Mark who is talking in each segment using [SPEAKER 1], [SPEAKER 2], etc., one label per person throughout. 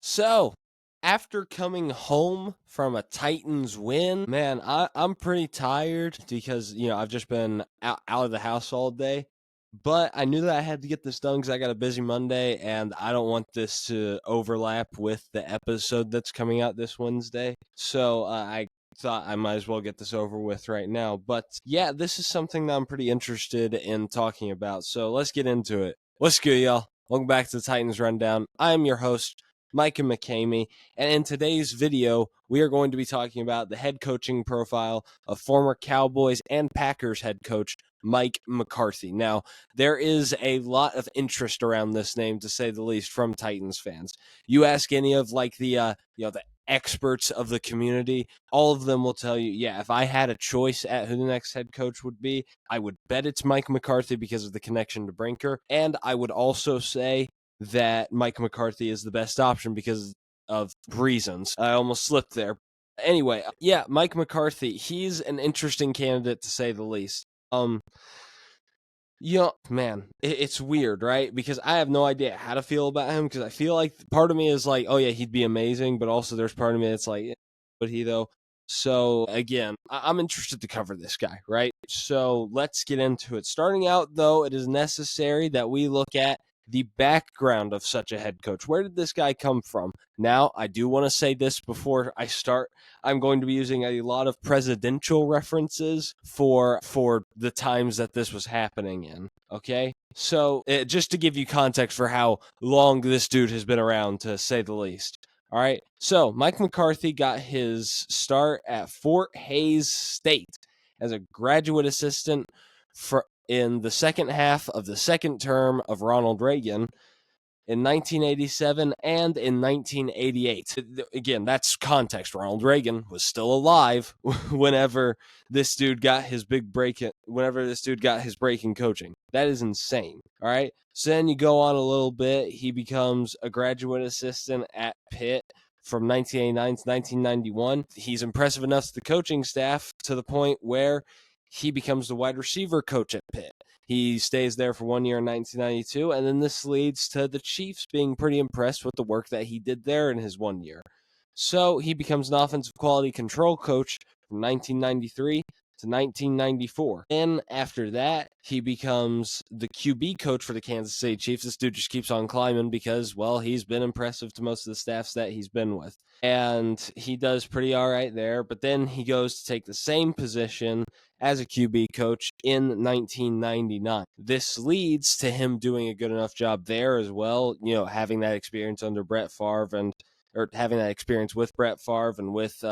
[SPEAKER 1] So, after coming home from a Titans win, man, I'm pretty tired because, I've just been out of the house all day. But I knew that I had to get this done because I got a busy Monday and I don't want this to overlap with the episode that's coming out this Wednesday. So I thought I might as well get this over with right now. But yeah, this is something that I'm pretty interested in talking about. So let's get into it. What's good, y'all? Welcome back to the Titans Rundown. I'm your host, Micah McCamey, and in today's video, we are going to be talking about the head coaching profile of former Cowboys and Packers head coach Mike McCarthy. Now, there is a lot of interest around this name, to say the least, from Titans fans. You ask any of the experts of the community, all of them will tell you, yeah, if I had a choice at who the next head coach would be, I would bet it's Mike McCarthy because of the connection to Brinker, and I would also say that Mike McCarthy is the best option because of reasons. I almost slipped there. Anyway, yeah, Mike McCarthy, he's an interesting candidate to say the least. Man, it's weird, right? Because I have no idea how to feel about him because I feel like part of me is like, oh yeah, he'd be amazing, but also there's part of me that's like, but he though. So again, I'm interested to cover this guy, right? So let's get into it. Starting out though, it is necessary that we look at the background of such a head coach. Where did this guy come from? Now, I do want to say this before I start. I'm going to be using a lot of presidential references for the times that this was happening in. Okay, so just to give you context for how long this dude has been around, to say the least. All right, so Mike McCarthy got his start at Fort Hays State as a graduate assistant in the second half of the second term of Ronald Reagan in 1987 and in 1988. Again, that's context. Ronald Reagan was still alive whenever this dude got his big break. Whenever this dude got his break in coaching, that is insane. All right. So then you go on a little bit. He becomes a graduate assistant at Pitt from 1989 to 1991. He's impressive enough to the coaching staff to the point where he becomes the wide receiver coach at Pitt. He stays there for 1 year in 1992, and then this leads to the Chiefs being pretty impressed with the work that he did there in his 1 year. So he becomes an offensive quality control coach from 1993 to 1994. Then after that, he becomes the QB coach for the Kansas City Chiefs. This dude just keeps on climbing because, well, he's been impressive to most of the staffs that he's been with. And he does pretty all right there, but then he goes to take the same position as a QB coach in 1999. This leads to him doing a good enough job there as well, having that experience under Brett Favre or having that experience with Brett Favre and with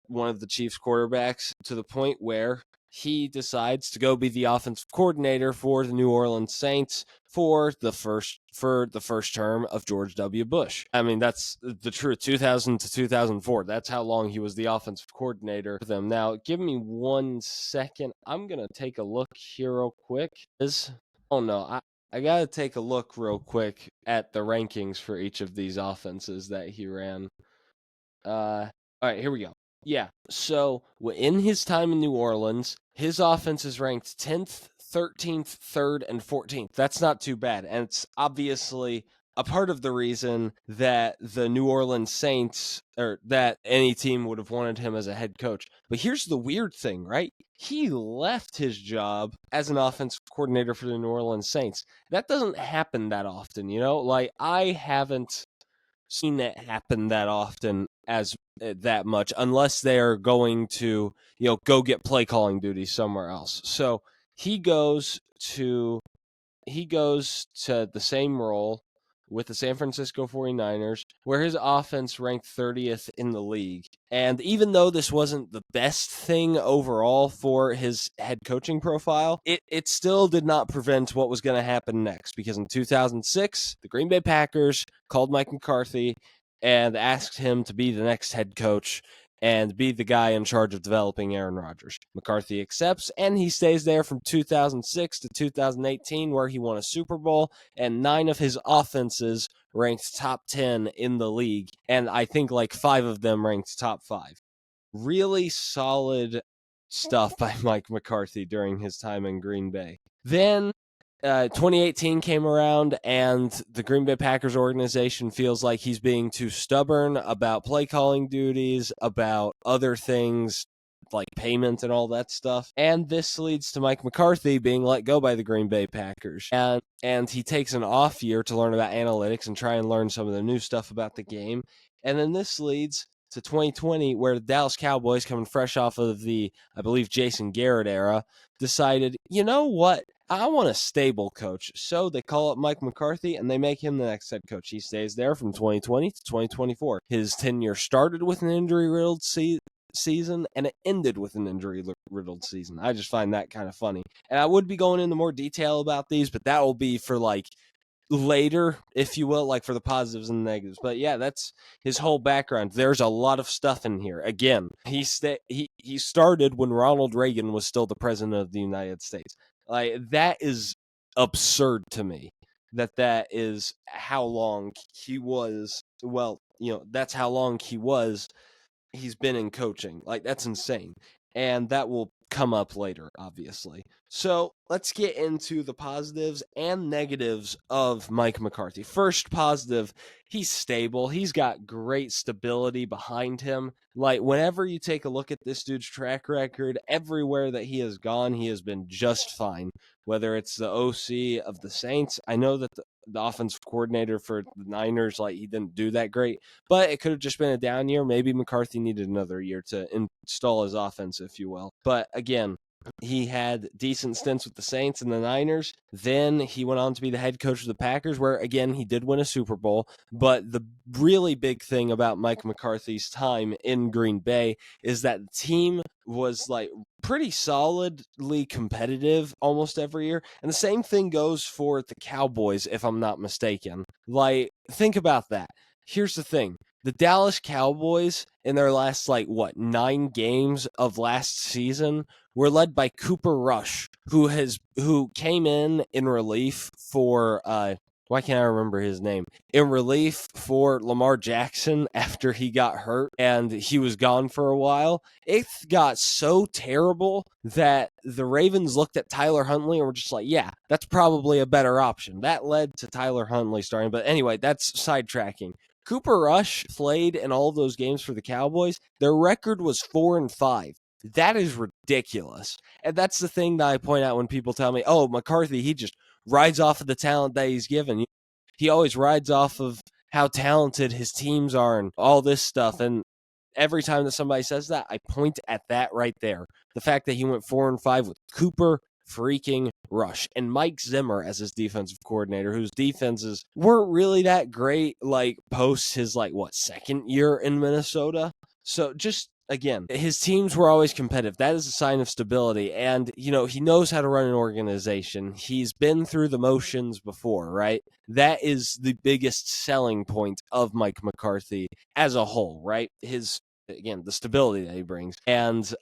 [SPEAKER 1] one of the Chiefs quarterbacks, to the point where he decides to go be the offensive coordinator for the New Orleans Saints for the first term of George W. Bush. I mean, that's the truth. 2000 to 2004. That's how long he was the offensive coordinator for them. Now, give me 1 second. I'm gonna take a look here real quick. I gotta take a look real quick at the rankings for each of these offenses that he ran. All right, here we go. Yeah, so in his time in New Orleans, his offense is ranked 10th, 13th, 3rd, and 14th. That's not too bad, and it's obviously a part of the reason that the New Orleans Saints, or that any team would have wanted him as a head coach. But here's the weird thing, right? He left his job as an offensive coordinator for the New Orleans Saints. That doesn't happen that often, Like, I haven't seen that happen that often as that much, unless they're going to go get play calling duty somewhere else. So he goes to the same role with the San Francisco 49ers, where his offense ranked 30th in the league. And even though this wasn't the best thing overall for his head coaching profile, it still did not prevent what was going to happen next, because in 2006, the Green Bay Packers called Mike McCarthy and asked him to be the next head coach and be the guy in charge of developing Aaron Rodgers. McCarthy accepts, and he stays there from 2006 to 2018, where he won a Super Bowl, and 9 of his offenses ranked top 10 in the league, and I think like 5 of them ranked top 5. Really solid stuff by Mike McCarthy during his time in Green Bay. Then 2018 came around, and the Green Bay Packers organization feels like he's being too stubborn about play calling duties, about other things like payment and all that stuff. And this leads to Mike McCarthy being let go by the Green Bay Packers. And he takes an off year to learn about analytics and try and learn some of the new stuff about the game. And then this leads to 2020, where the Dallas Cowboys, coming fresh off of the, I believe, Jason Garrett era, decided, you know what? I want a stable coach. So they call up Mike McCarthy and they make him the next head coach. He stays there from 2020 to 2024. His tenure started with an injury-riddled season and it ended with an injury-riddled season. I just find that kind of funny. And I would be going into more detail about these, but that will be for like later, if you will, like for the positives and the negatives. But yeah, that's his whole background. There's a lot of stuff in here. Again, he started when Ronald Reagan was still the president of the United States. Like, that is absurd to me. That is how long he was. Well, that's how long he's been in coaching. Like, that's insane. And that will come up later, obviously. So let's get into the positives and negatives of Mike McCarthy. First positive, he's stable. He's got great stability behind him. Like, whenever you take a look at this dude's track record, everywhere that he has gone, he has been just fine. Whether it's the OC of the Saints, I know that the offensive coordinator for the Niners, like, he didn't do that great, but it could have just been a down year. Maybe McCarthy needed another year to install his offense, if you will. But again, he had decent stints with the Saints and the Niners. Then he went on to be the head coach of the Packers, where, again, he did win a Super Bowl. But the really big thing about Mike McCarthy's time in Green Bay is that the team was, like, pretty solidly competitive almost every year. And the same thing goes for the Cowboys, if I'm not mistaken. Like, think about that. Here's the thing. The Dallas Cowboys, in their last, 9 games of last season, were led by Cooper Rush, who came in relief for why can't I remember his name? In relief for Lamar Jackson after he got hurt and he was gone for a while. It got so terrible that the Ravens looked at Tyler Huntley and were just like, yeah, that's probably a better option. That led to Tyler Huntley starting. But anyway, that's sidetracking. Cooper Rush played in all of those games for the Cowboys. Their record was 4-5. That is ridiculous. And that's the thing that I point out when people tell me, oh, McCarthy, he just rides off of the talent that he's given. He always rides off of how talented his teams are and all this stuff. And every time that somebody says that, I point at that right there. The fact that he went 4-5 with Cooper freaking Rush and Mike Zimmer as his defensive coordinator, whose defenses weren't really that great, like, post his, second year in Minnesota. So just, again, his teams were always competitive. That is a sign of stability. And, he knows how to run an organization. He's been through the motions before, right? That is the biggest selling point of Mike McCarthy as a whole, right? The stability that he brings. And,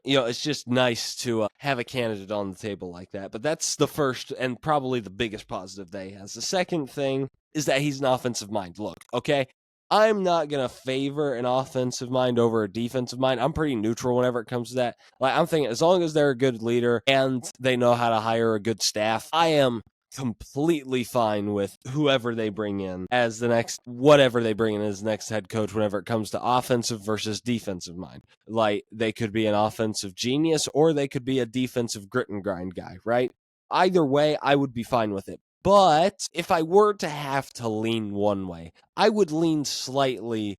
[SPEAKER 1] it's just nice to have a candidate on the table like that. But that's the first and probably the biggest positive that he has. The second thing is that he's an offensive mind. Look, okay, I'm not going to favor an offensive mind over a defensive mind. I'm pretty neutral whenever it comes to that. Like, I'm thinking as long as they're a good leader and they know how to hire a good staff, I am completely fine with whoever they bring in as whatever they bring in as next head coach whenever it comes to offensive versus defensive mind. Like, they could be an offensive genius or they could be a defensive grit and grind guy, right? Either way, I would be fine with it. But if I were to have to lean one way, I would lean slightly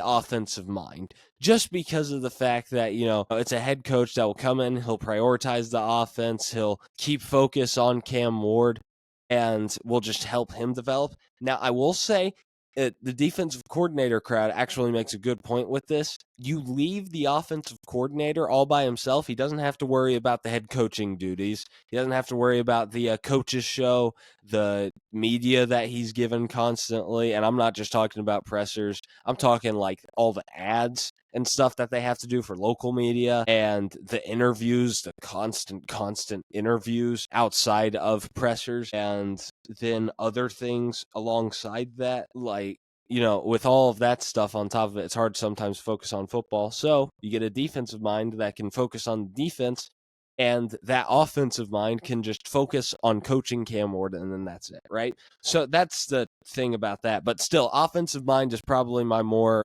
[SPEAKER 1] offensive mind, just because of the fact that, it's a head coach that will come in, he'll prioritize the offense, he'll keep focus on Cam Ward, and will just help him develop. Now, I will say, the defensive coordinator crowd actually makes a good point with this. You leave the offensive coordinator all by himself. He doesn't have to worry about the head coaching duties. He doesn't have to worry about the coaches show, the media that he's given constantly. And I'm not just talking about pressers. I'm talking like all the ads and stuff that they have to do for local media and the interviews, the constant interviews outside of pressers, and then other things alongside that, like, with all of that stuff on top of it, it's hard to sometimes focus on football. So you get a defensive mind that can focus on defense And that offensive mind can just focus on coaching Cam Ward, and then that's it, right? So that's the thing about that. But still, offensive mind is probably my more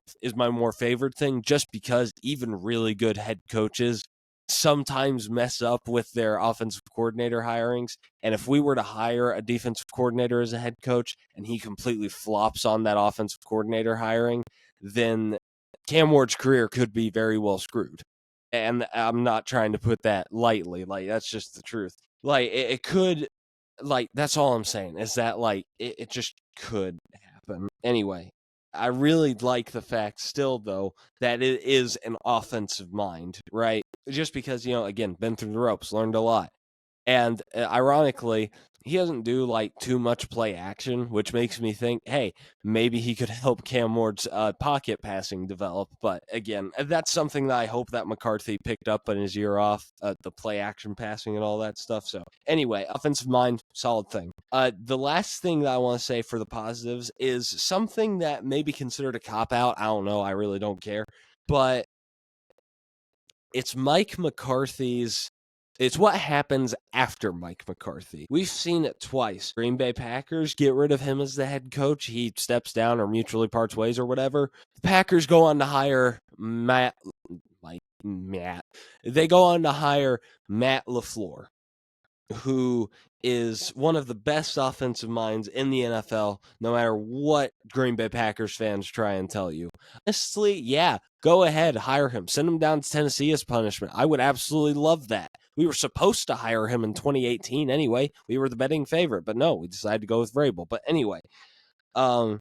[SPEAKER 1] favorite thing, just because even really good head coaches sometimes mess up with their offensive coordinator hirings. And if we were to hire a defensive coordinator as a head coach and he completely flops on that offensive coordinator hiring, then Cam Ward's career could be very well screwed. And I'm not trying to put that lightly. Like, that's just the truth. Like, it could, like, that's all I'm saying is that, like, it just could happen. Anyway, I really like the fact still, though, that it is an offensive mind, right? Just because, again, been through the ropes, learned a lot. And ironically, he doesn't do like too much play action, which makes me think, hey, maybe he could help Cam Ward's pocket passing develop. But again, that's something that I hope that McCarthy picked up in his year off, the play action passing and all that stuff. So anyway, offensive mind, solid thing. The last thing that I want to say for the positives is something that may be considered a cop out. I don't know. I really don't care. But it's Mike McCarthy's. It's what happens after Mike McCarthy. We've seen it twice. Green Bay Packers get rid of him as the head coach. He steps down or mutually parts ways or whatever. The Packers go on to hire Matt. They go on to hire Matt LaFleur, who is one of the best offensive minds in the NFL, no matter what Green Bay Packers fans try and tell you. Honestly, yeah, go ahead, hire him. Send him down to Tennessee as punishment. I would absolutely love that. We were supposed to hire him in 2018 anyway. We were the betting favorite, but no, we decided to go with Vrabel. But anyway, I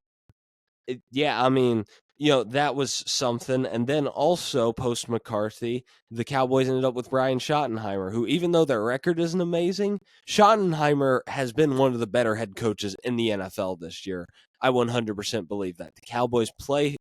[SPEAKER 1] mean, that was something. And then also post McCarthy, the Cowboys ended up with Brian Schottenheimer, who, even though their record isn't amazing, Schottenheimer has been one of the better head coaches in the NFL this year. I 100% believe that. The Cowboys play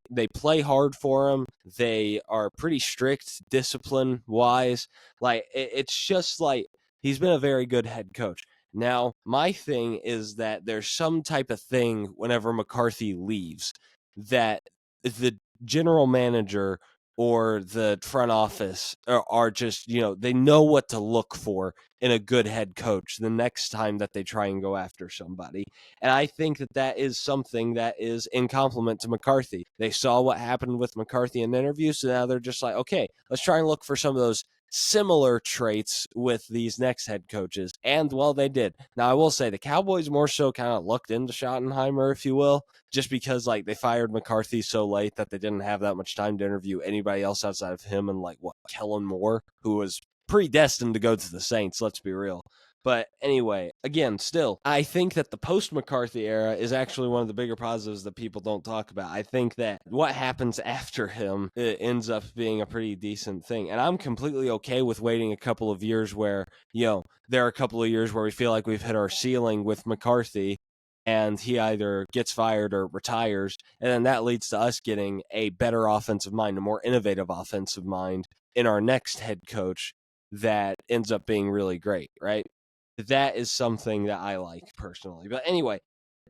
[SPEAKER 1] hard for him. They are pretty strict discipline wise. Like, it's just like he's been a very good head coach. Now, my thing is that there's some type of thing whenever McCarthy leaves that the general manager or the front office are just, they know what to look for in a good head coach the next time that they try and go after somebody. And I think that that is something that is in compliment to McCarthy. They saw what happened with McCarthy in interviews, so now they're just like, okay, let's try and look for some of those similar traits with these next head coaches. And, well, they did. Now, I will say the Cowboys more so kind of looked into Schottenheimer, if you will, just because, like, they fired McCarthy so late that they didn't have that much time to interview anybody else outside of him and, like, Kellen Moore, who was predestined to go to the Saints, let's be real. But anyway, again, still, I think that the post-McCarthy era is actually one of the bigger positives that people don't talk about. I think that what happens after him ends up being a pretty decent thing. And I'm completely okay with waiting a couple of years where, there are a couple of years where we feel like we've hit our ceiling with McCarthy and he either gets fired or retires. And then that leads to us getting a better offensive mind, a more innovative offensive mind in our next head coach that ends up being really great, right? That is something that I like personally. But anyway,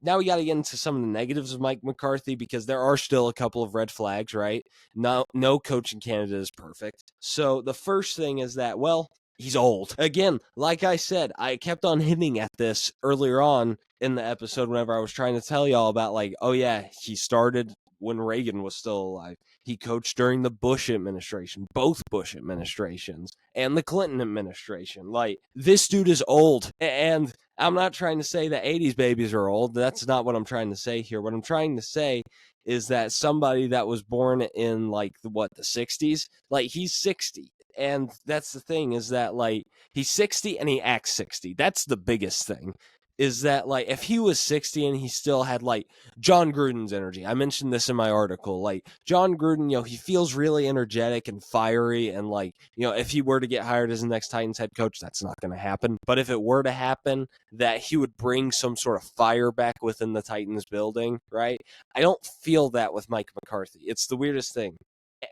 [SPEAKER 1] now we got to get into some of the negatives of Mike McCarthy because there are still a couple of red flags, right? No coaching candidate is perfect. So the first thing is that, well, he's old. Again, like I said, I kept on hinting at this earlier on in the episode whenever I was trying to tell y'all about, like, oh yeah, he started when Reagan was still alive. He coached during the Bush administration, both Bush administrations, and the Clinton administration. Like, this dude is old. And I'm not trying to say that 80s babies are old. That's not what I'm trying to say here. What I'm trying to say is that somebody that was born in, like, the 60s, like, he's 60. And that's the thing, is that, like, he's 60 and he acts 60. That's the biggest thing. Is that, like, if he was 60 and he still had, like, John Gruden's energy. I mentioned this in my article. Like, John Gruden, he feels really energetic and fiery. And, like, if he were to get hired as the next Titans head coach, that's not going to happen. But if it were to happen, that he would bring some sort of fire back within the Titans building, right? I don't feel that with Mike McCarthy. It's the weirdest thing.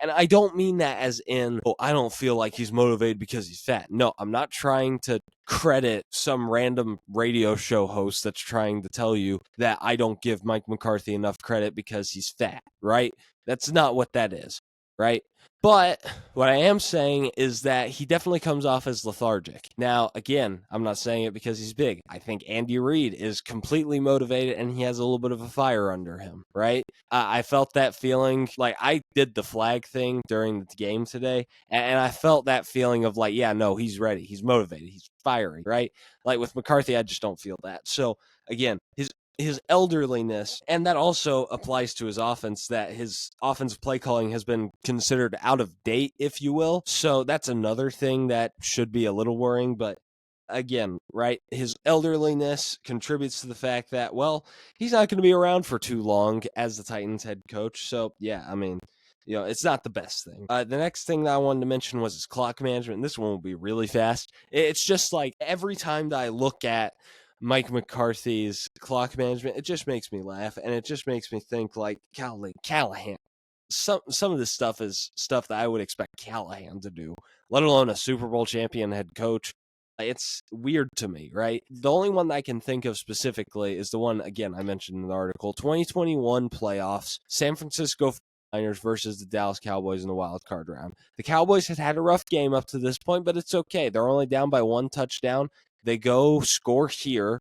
[SPEAKER 1] And I don't mean that as in, oh, I don't feel like he's motivated because he's fat. No, I'm not trying to credit some random radio show host that's trying to tell you that I don't give Mike McCarthy enough credit because he's fat, right? That's not what that is. right? But what I am saying is that he definitely comes off as lethargic. Now, again, I'm not saying it because he's big. I think Andy Reid is completely motivated and he has a little bit of a fire under him, right? I felt that feeling. Like, I did the flag thing during the game today, and I felt that feeling of like, yeah, no, he's ready. He's motivated. He's fiery, right? Like with McCarthy, I just don't feel that. So, again, his elderliness, and that also applies to his offense, that his offensive play calling has been considered out of date, if you will. So that's another thing that should be a little worrying. But again, right, his elderliness contributes to the fact that, well, he's not going to be around for too long as the Titans head coach. So yeah, I mean, it's not the best thing. The next thing that I wanted to mention was his clock management. And this one will be really fast. It's just like every time that I look at Mike McCarthy's clock management, it just makes me laugh, and it just makes me think like, golly, Callahan. Some of this stuff is stuff that I would expect Callahan to do, let alone a Super Bowl champion head coach. It's weird to me, right? The only one that I can think of specifically is the one, again, I mentioned in the article, 2021 playoffs, San Francisco 49ers versus the Dallas Cowboys in the wild card round. The Cowboys had a rough game up to this point, but it's okay. They're only down by one touchdown. They go score here,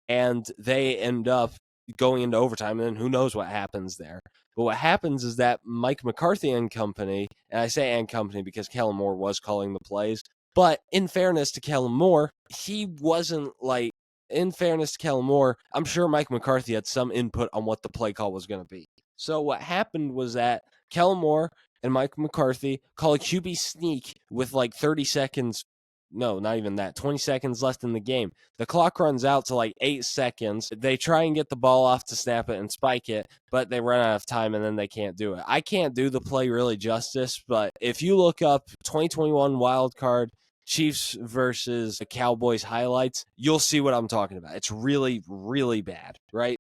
[SPEAKER 1] and they end up going into overtime, and who knows what happens there. But what happens is that Mike McCarthy and company, and I say and company because Kellen Moore was calling the plays, but in fairness to Kellen Moore, he wasn't like, in fairness to Kellen Moore, I'm sure Mike McCarthy had some input on what the play call was going to be. So what happened was that Kellen Moore and Mike McCarthy call a QB sneak with like 30 seconds. No, not even that. 20 seconds left in the game. The clock runs out to like 8 seconds. They try and get the ball off to snap it and spike it, but they run out of time and then they can't do it. I can't do the play really justice, but if you look up 2021 wild card Chiefs versus the Cowboys highlights, you'll see what I'm talking about. It's really, really bad, right?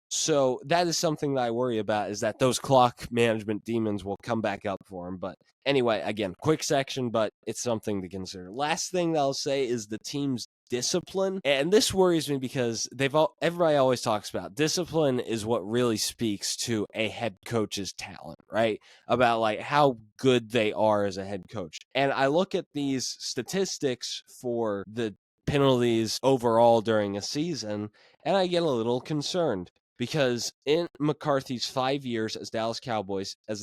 [SPEAKER 1] So that is something that I worry about, is that those clock management demons will come back up for him. But anyway, again, quick section, but it's something to consider. Last thing that I'll say is the team's discipline. And this worries me because everybody always talks about discipline is what really speaks to a head coach's talent, right? About like how good they are as a head coach. And I look at these statistics for the penalties overall during a season, and I get a little concerned. Because in McCarthy's 5 years as the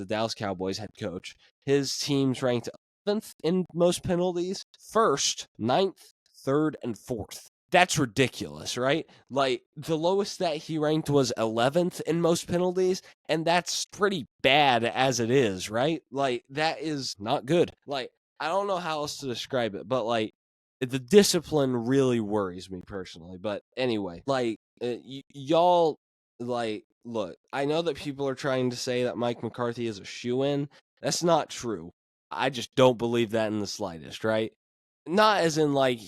[SPEAKER 1] Dallas Cowboys head coach, his team's ranked 11th in most penalties, first, 9th, third, and fourth. That's ridiculous, right? Like, the lowest that he ranked was 11th in most penalties, and that's pretty bad as it is, right? Like, that is not good. Like, I don't know how else to describe it, but like, the discipline really worries me personally. But anyway, like, y'all, like, look, I know that people are trying to say that Mike McCarthy is a shoo-in. That's not true. I just don't believe that in the slightest, right? Not as in like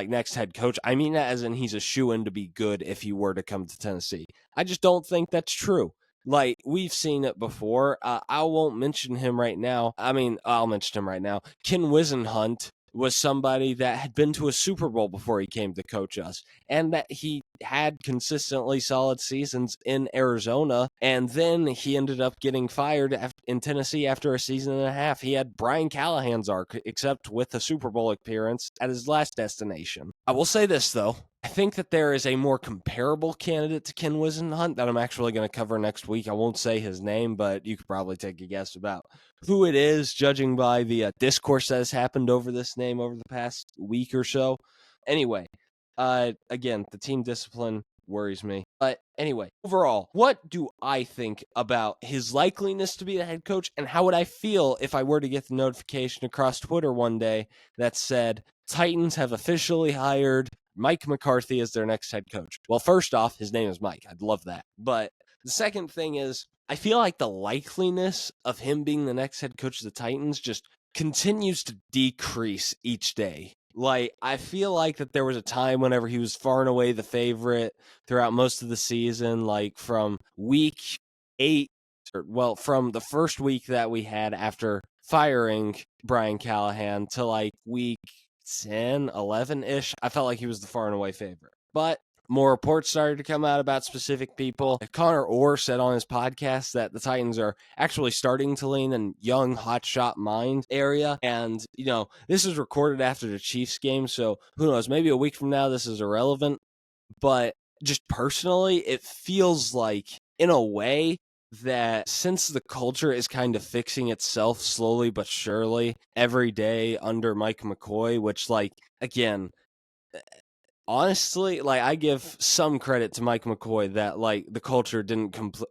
[SPEAKER 1] next head coach. I mean that as in he's a shoo-in to be good if he were to come to Tennessee. I just don't think that's true. Like, we've seen it before. I won't mention him right now. I mean, I'll mention him right now. Ken Wisenhunt was somebody that had been to a Super Bowl before he came to coach us, and that he had consistently solid seasons in Arizona, and then he ended up getting fired in Tennessee after a season and a half. He had Brian Callahan's arc, except with a Super Bowl appearance at his last destination. I will say this, though. I think that there is a more comparable candidate to Ken Wisenhunt that I'm actually going to cover next week. I won't say his name, but you could probably take a guess about who it is, judging by the discourse that has happened over this name over the past week or so. Anyway, again, the team discipline worries me. But anyway, overall, what do I think about his likeliness to be the head coach, and how would I feel if I were to get the notification across Twitter one day that said, Titans have officially hired Mike McCarthy as their next head coach? Well, first off, his name is Mike. I'd love that. But the second thing is, I feel like the likeliness of him being the next head coach of the Titans just continues to decrease each day. Like, I feel like that there was a time whenever he was far and away the favorite throughout most of the season, like from week 8, from the first week that we had after firing Brian Callahan to like week 10, 11-ish. I felt like he was the far and away favorite. But more reports started to come out about specific people. Connor Orr said on his podcast that the Titans are actually starting to lean in young, hotshot mind area. And, this is recorded after the Chiefs game, so who knows? Maybe a week from now, this is irrelevant. But just personally, it feels like, in a way, that since the culture is kind of fixing itself slowly but surely every day under Mike McCoy, which, again, honestly, I give some credit to Mike McCoy that the culture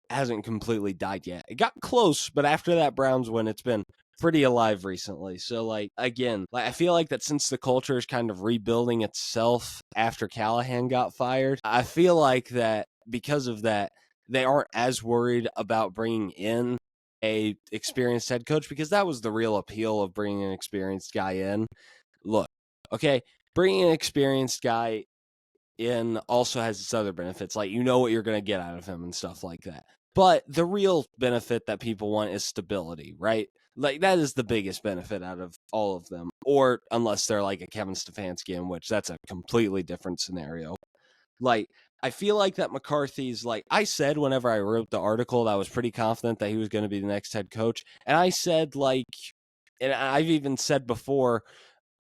[SPEAKER 1] hasn't completely died yet. It got close, but after that Browns win, it's been pretty alive recently. So again, I feel like that since the culture is kind of rebuilding itself after Callahan got fired, I feel like that because of that, they aren't as worried about bringing in a experienced head coach, because that was the real appeal of bringing an experienced guy in. Look, okay, bringing an experienced guy in also has its other benefits. What you're going to get out of him and stuff like that. But the real benefit that people want is stability, right? That is the biggest benefit out of all of them. Or unless they're like a Kevin Stefanski, in which that's a completely different scenario. I feel like that McCarthy's, I said whenever I wrote the article that I was pretty confident that he was going to be the next head coach. And I said, and I've even said before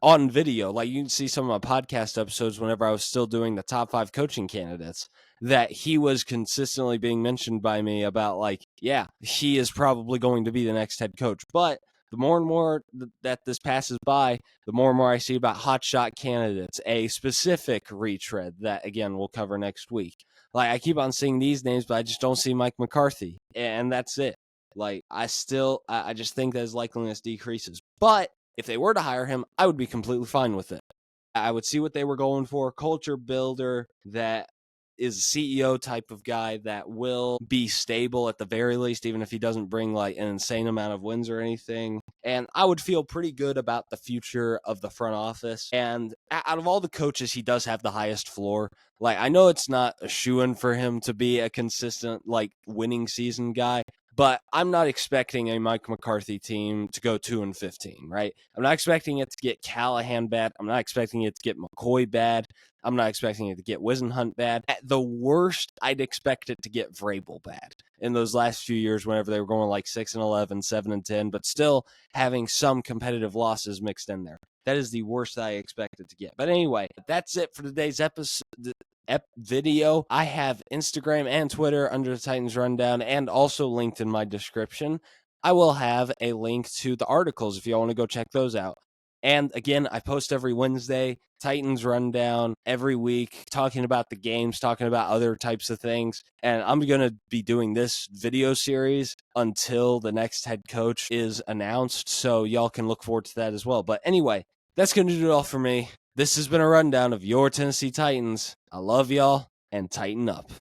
[SPEAKER 1] on video, you can see some of my podcast episodes whenever I was still doing the top 5 coaching candidates, that he was consistently being mentioned by me about yeah, he is probably going to be the next head coach. But the more and more that this passes by, the more and more I see about hotshot candidates, a specific retread that, again, we'll cover next week. I keep on seeing these names, but I just don't see Mike McCarthy, and that's it. I just think that his likeliness decreases. But if they were to hire him, I would be completely fine with it. I would see what they were going for. Culture builder that is a CEO type of guy that will be stable at the very least, even if he doesn't bring an insane amount of wins or anything. And I would feel pretty good about the future of the front office. And out of all the coaches, he does have the highest floor. I know it's not a shoo-in for him to be a consistent, winning season guy, but I'm not expecting a Mike McCarthy team to go 2-15, right? I'm not expecting it to get Callahan bad. I'm not expecting it to get McCoy bad. I'm not expecting it to get Wisenhunt bad. At the worst, I'd expect it to get Vrabel bad in those last few years whenever they were going 6-11, 7-10, but still having some competitive losses mixed in there. That is the worst I expect it to get. But anyway, that's it for today's episode. Video. I have Instagram and Twitter under the Titans Rundown, and also linked in my description. I will have a link to the articles if you want to go check those out. And again, I post every Wednesday, Titans Rundown every week, talking about the games, talking about other types of things. And I'm going to be doing this video series until the next head coach is announced, so y'all can look forward to that as well. But anyway, that's going to do it all for me. This has been a rundown of your Tennessee Titans. I love y'all, and tighten up.